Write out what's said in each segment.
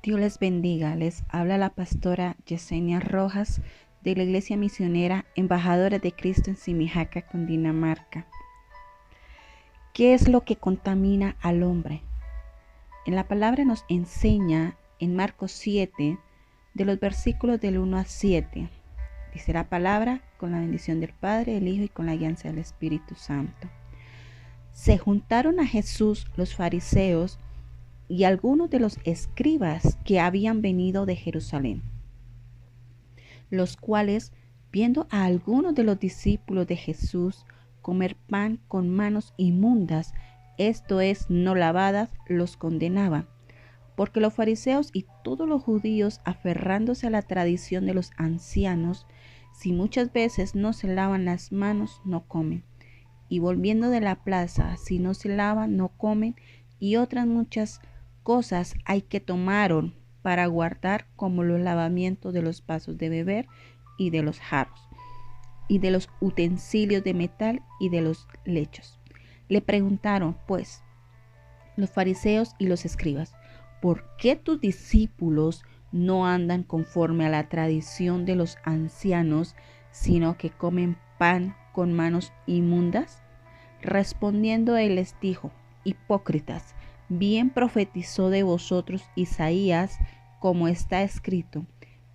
Dios les bendiga, les habla la pastora Yesenia Rojas de la Iglesia Misionera Embajadores de Cristo en Simijaca, Cundinamarca. ¿Qué es lo que contamina al hombre? En la palabra nos enseña en Marcos 7, de los versículos del 1 al 7. Dice la palabra: con la bendición del Padre, el Hijo y con la guianza del Espíritu Santo. Se juntaron a Jesús los fariseos y algunos de los escribas que habían venido de Jerusalén, los cuales, viendo a algunos de los discípulos de Jesús comer pan con manos inmundas, esto es, no lavadas, los condenaban, porque los fariseos y todos los judíos, aferrándose a la tradición de los ancianos, si muchas veces no se lavan las manos, no comen, y volviendo de la plaza, si no se lavan, no comen, y otras muchas cosas hay que tomaron para guardar, como los lavamientos de los vasos de beber y de los jarros, y de los utensilios de metal y de los lechos. Le preguntaron, pues, los fariseos y los escribas: ¿por qué tus discípulos no andan conforme a la tradición de los ancianos, sino que comen pan con manos inmundas? Respondiendo él les dijo: hipócritas, bien profetizó de vosotros Isaías, como está escrito: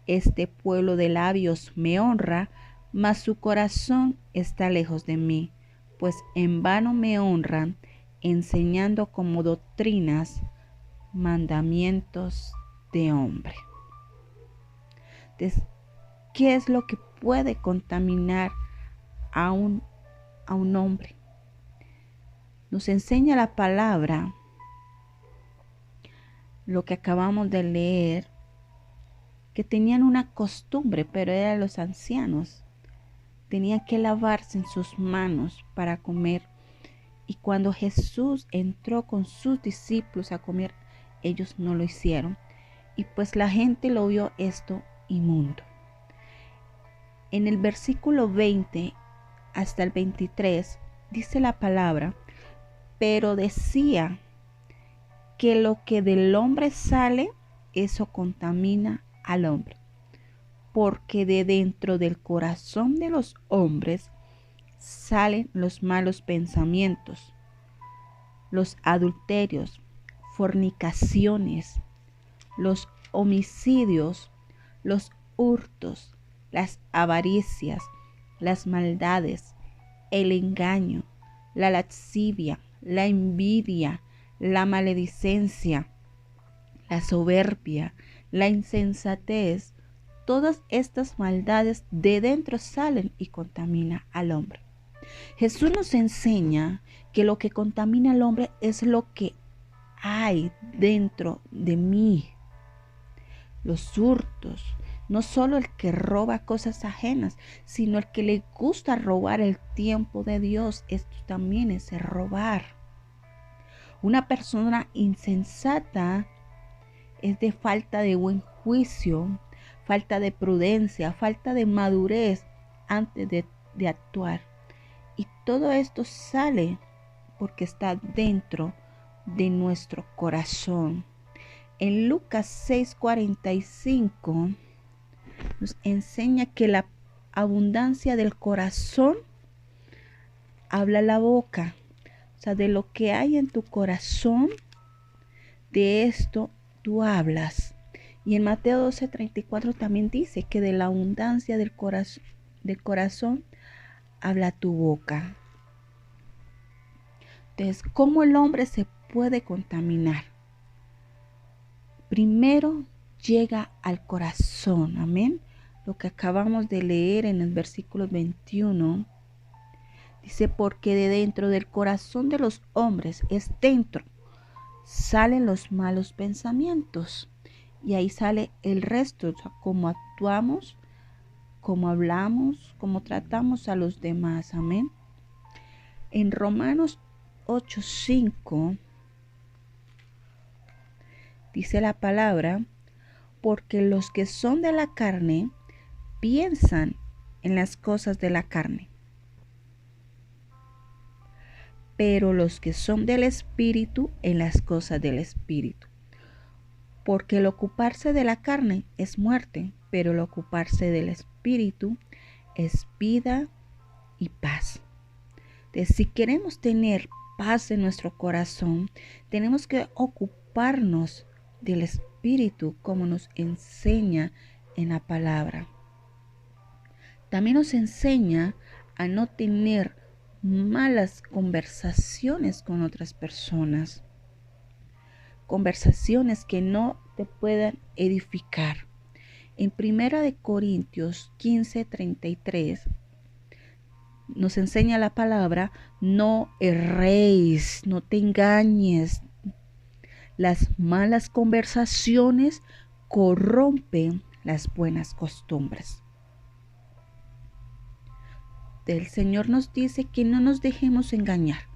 este pueblo de labios me honra, mas su corazón está lejos de mí, pues en vano me honran, enseñando como doctrinas mandamientos de hombre. Entonces, ¿qué es lo que puede contaminar a un hombre? Nos enseña la palabra, lo que acabamos de leer, que tenían una costumbre, pero eran los ancianos. Tenían que lavarse en sus manos para comer. Y cuando Jesús entró con sus discípulos a comer, ellos no lo hicieron. Y pues la gente lo vio esto inmundo. En el versículo 20 hasta el 23 dice la palabra: pero decía que lo que del hombre sale, eso contamina al hombre, porque de dentro del corazón de los hombres salen los malos pensamientos, los adulterios, fornicaciones, los homicidios, los hurtos, las avaricias, las maldades, el engaño, la lascivia, la envidia, la maledicencia, la soberbia, la insensatez. Todas estas maldades de dentro salen y contaminan al hombre. Jesús nos enseña que lo que contamina al hombre es lo que hay dentro de mí. Los hurtos, no solo el que roba cosas ajenas, sino el que le gusta robar el tiempo de Dios. Esto también es el robar. Una persona insensata es de falta de buen juicio, falta de prudencia, falta de madurez antes de actuar. Y todo esto sale porque está dentro de nuestro corazón. En Lucas 6:45 nos enseña que la abundancia del corazón habla la boca. O sea, de lo que hay en tu corazón, de esto tú hablas. Y en Mateo 12:34 también dice que de la abundancia del corazón habla tu boca. Entonces, ¿cómo el hombre se puede contaminar? Primero llega al corazón, amén. Lo que acabamos de leer en el versículo 21 dice: porque de dentro del corazón de los hombres, es dentro, salen los malos pensamientos. Y ahí sale el resto, o sea, cómo actuamos, cómo hablamos, cómo tratamos a los demás, amén. En Romanos 8:5 dice la palabra: porque los que son de la carne piensan en las cosas de la carne, pero los que son del Espíritu en las cosas del Espíritu. Porque el ocuparse de la carne es muerte, pero el ocuparse del espíritu es vida y paz. Entonces, si queremos tener paz en nuestro corazón, tenemos que ocuparnos del espíritu como nos enseña en la palabra. También nos enseña a no tener malas conversaciones con otras personas. Conversaciones que no te puedan edificar. En 1 Corintios 15:33 nos enseña la palabra: no erréis, no te engañes. Las malas conversaciones corrompen las buenas costumbres. El Señor nos dice que no nos dejemos engañar.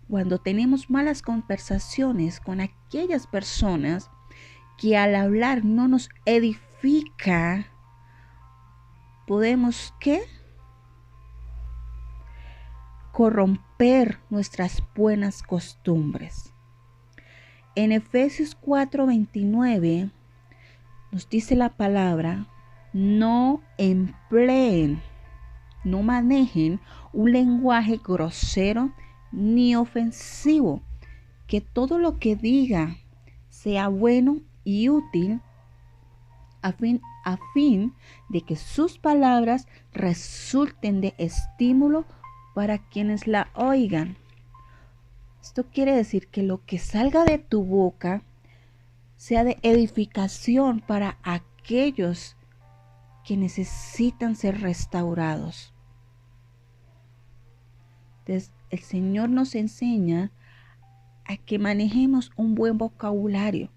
Cuando tenemos malas conversaciones con aquellas personas que al hablar no nos edifica, podemos ¿qué? Corromper nuestras buenas costumbres. En Efesios 4:29 nos dice la palabra: no empleen, no manejen un lenguaje grosero ni ofensivo, que todo lo que diga sea bueno y útil a fin de que sus palabras resulten de estímulo para quienes la oigan. Esto quiere decir que lo que salga de tu boca sea de edificación para aquellos que necesitan ser restaurados. Entonces, el Señor nos enseña a que manejemos un buen vocabulario,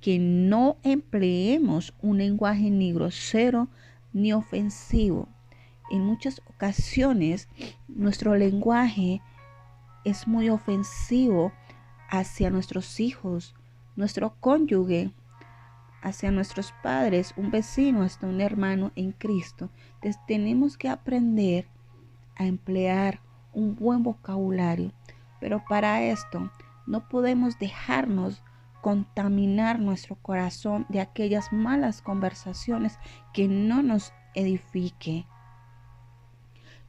que no empleemos un lenguaje ni grosero ni ofensivo. En muchas ocasiones nuestro lenguaje es muy ofensivo hacia nuestros hijos, nuestro cónyuge, hacia nuestros padres, un vecino, hasta un hermano en Cristo. Entonces tenemos que aprender a emplear un buen vocabulario, pero para esto no podemos dejarnos contaminar nuestro corazón de aquellas malas conversaciones que no nos edifique.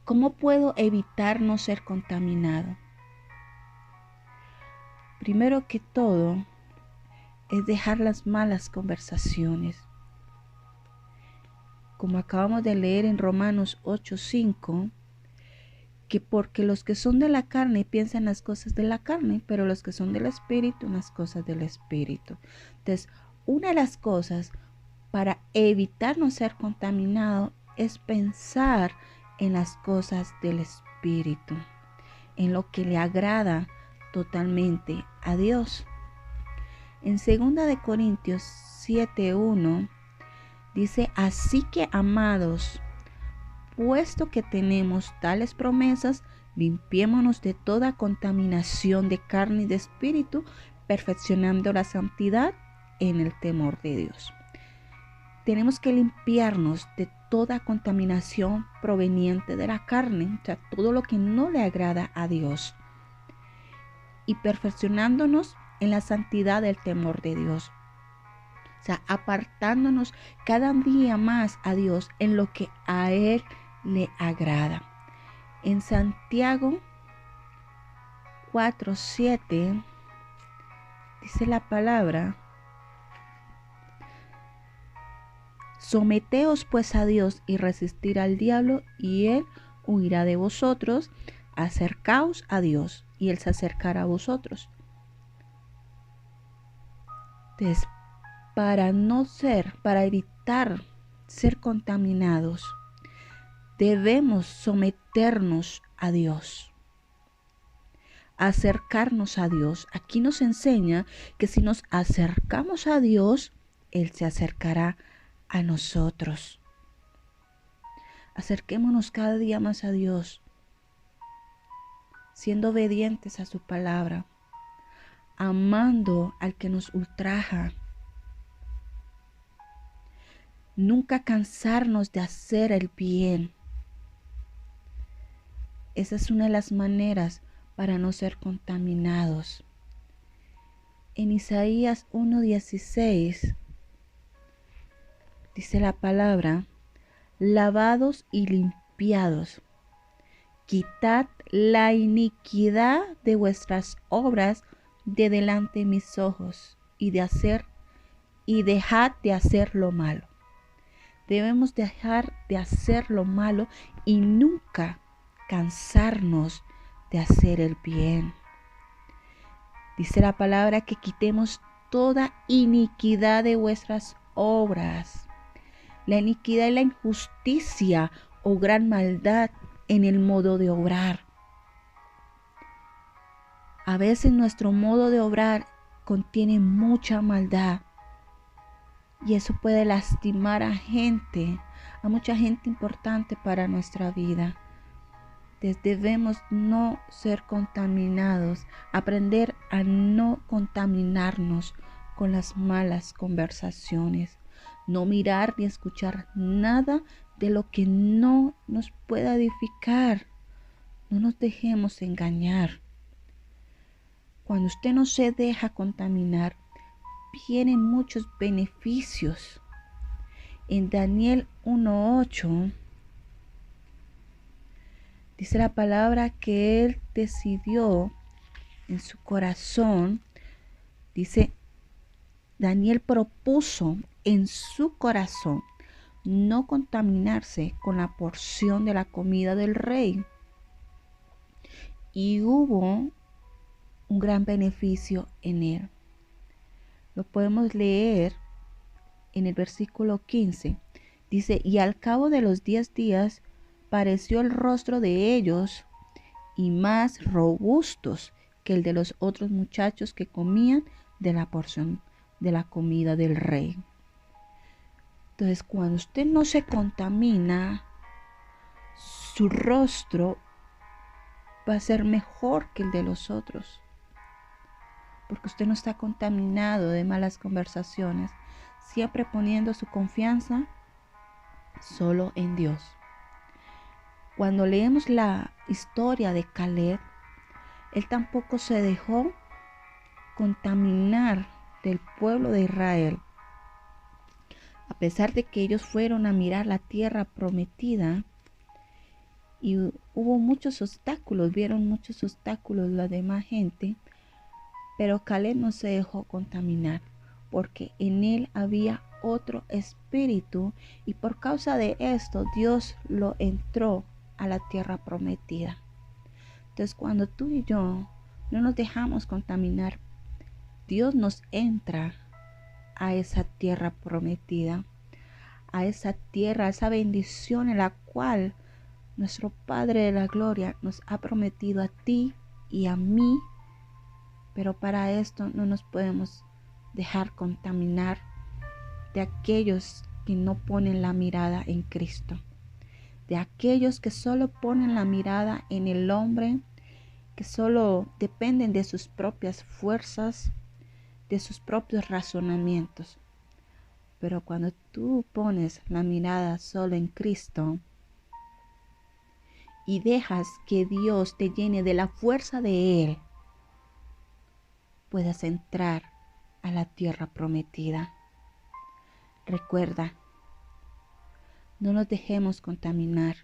¿Cómo puedo evitar no ser contaminado? Primero que todo es dejar las malas conversaciones. Como acabamos de leer en Romanos 8:5, que porque los que son de la carne piensan las cosas de la carne, pero los que son del Espíritu, las cosas del Espíritu. Entonces, una de las cosas para evitar no ser contaminado es pensar en las cosas del Espíritu, en lo que le agrada totalmente a Dios. En 2 Corintios 7:1 dice: así que, amados, puesto que tenemos tales promesas, limpiémonos de toda contaminación de carne y de espíritu, perfeccionando la santidad en el temor de Dios. Tenemos que limpiarnos de toda contaminación proveniente de la carne, o sea, todo lo que no le agrada a Dios, y perfeccionándonos en la santidad del temor de Dios. O sea, apartándonos cada día más a Dios en lo que a Él le agrada. En Santiago 4:7 dice la palabra: someteos pues a Dios y resistir al diablo, y Él huirá de vosotros. Acercaos a Dios, y Él se acercará a vosotros. Entonces, para evitar ser contaminados, debemos someternos a Dios, acercarnos a Dios. Aquí nos enseña que si nos acercamos a Dios, Él se acercará a nosotros. Acerquémonos cada día más a Dios, siendo obedientes a su palabra, amando al que nos ultraja. Nunca cansarnos de hacer el bien. Esa es una de las maneras para no ser contaminados. En Isaías 1:16 dice la palabra: lavados y limpiados, quitad la iniquidad de vuestras obras de delante de mis ojos, y dejad de hacer lo malo. Debemos dejar de hacer lo malo y nunca cansarnos de hacer el bien. Dice la palabra que quitemos toda iniquidad de vuestras obras. La iniquidad y la injusticia o gran maldad en el modo de obrar. A veces nuestro modo de obrar contiene mucha maldad y eso puede lastimar a mucha gente importante para nuestra vida. Debemos no ser contaminados, aprender a no contaminarnos con las malas conversaciones, no mirar ni escuchar nada de lo que no nos pueda edificar. No nos dejemos engañar. Cuando usted no se deja contaminar, vienen muchos beneficios. En Daniel 1:8 dice la palabra que él decidió en su corazón, dice, Daniel propuso en su corazón no contaminarse con la porción de la comida del rey. Y hubo un gran beneficio en él. Lo podemos leer en el versículo 15. Dice, y al cabo de los 10 días pareció el rostro de ellos y más robustos que el de los otros muchachos que comían de la porción de la comida del rey. Entonces, cuando usted no se contamina, su rostro va a ser mejor que el de los otros, porque usted no está contaminado de malas conversaciones, siempre poniendo su confianza solo en Dios. Cuando leemos la historia de Caleb, él tampoco se dejó contaminar del pueblo de Israel. A pesar de que ellos fueron a mirar la tierra prometida y hubo muchos obstáculos, vieron muchos obstáculos la demás gente, pero Caleb no se dejó contaminar porque en él había otro espíritu y por causa de esto Dios lo entró a la tierra prometida. Entonces, cuando tú y yo no nos dejamos contaminar, Dios nos entra a esa tierra prometida, a esa tierra, a esa bendición en la cual nuestro Padre de la Gloria nos ha prometido a ti y a mí. Pero para esto no nos podemos dejar contaminar de aquellos que no ponen la mirada en Cristo, de aquellos que solo ponen la mirada en el hombre, que solo dependen de sus propias fuerzas, de sus propios razonamientos. Pero cuando tú pones la mirada solo en Cristo y dejas que Dios te llene de la fuerza de Él, puedas entrar a la tierra prometida. Recuerda, no nos dejemos contaminar,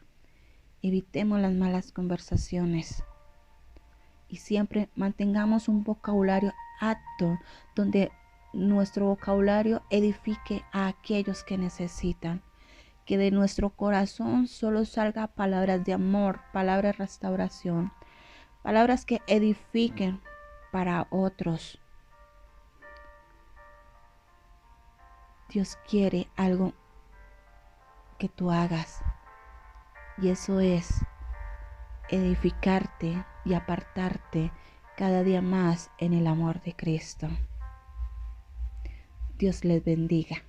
evitemos las malas conversaciones y siempre mantengamos un vocabulario apto donde nuestro vocabulario edifique a aquellos que necesitan. Que de nuestro corazón solo salga palabras de amor, palabras de restauración, palabras que edifiquen para otros. Dios quiere algo que tú hagas y eso es edificarte y apartarte cada día más en el amor de Cristo. Dios les bendiga.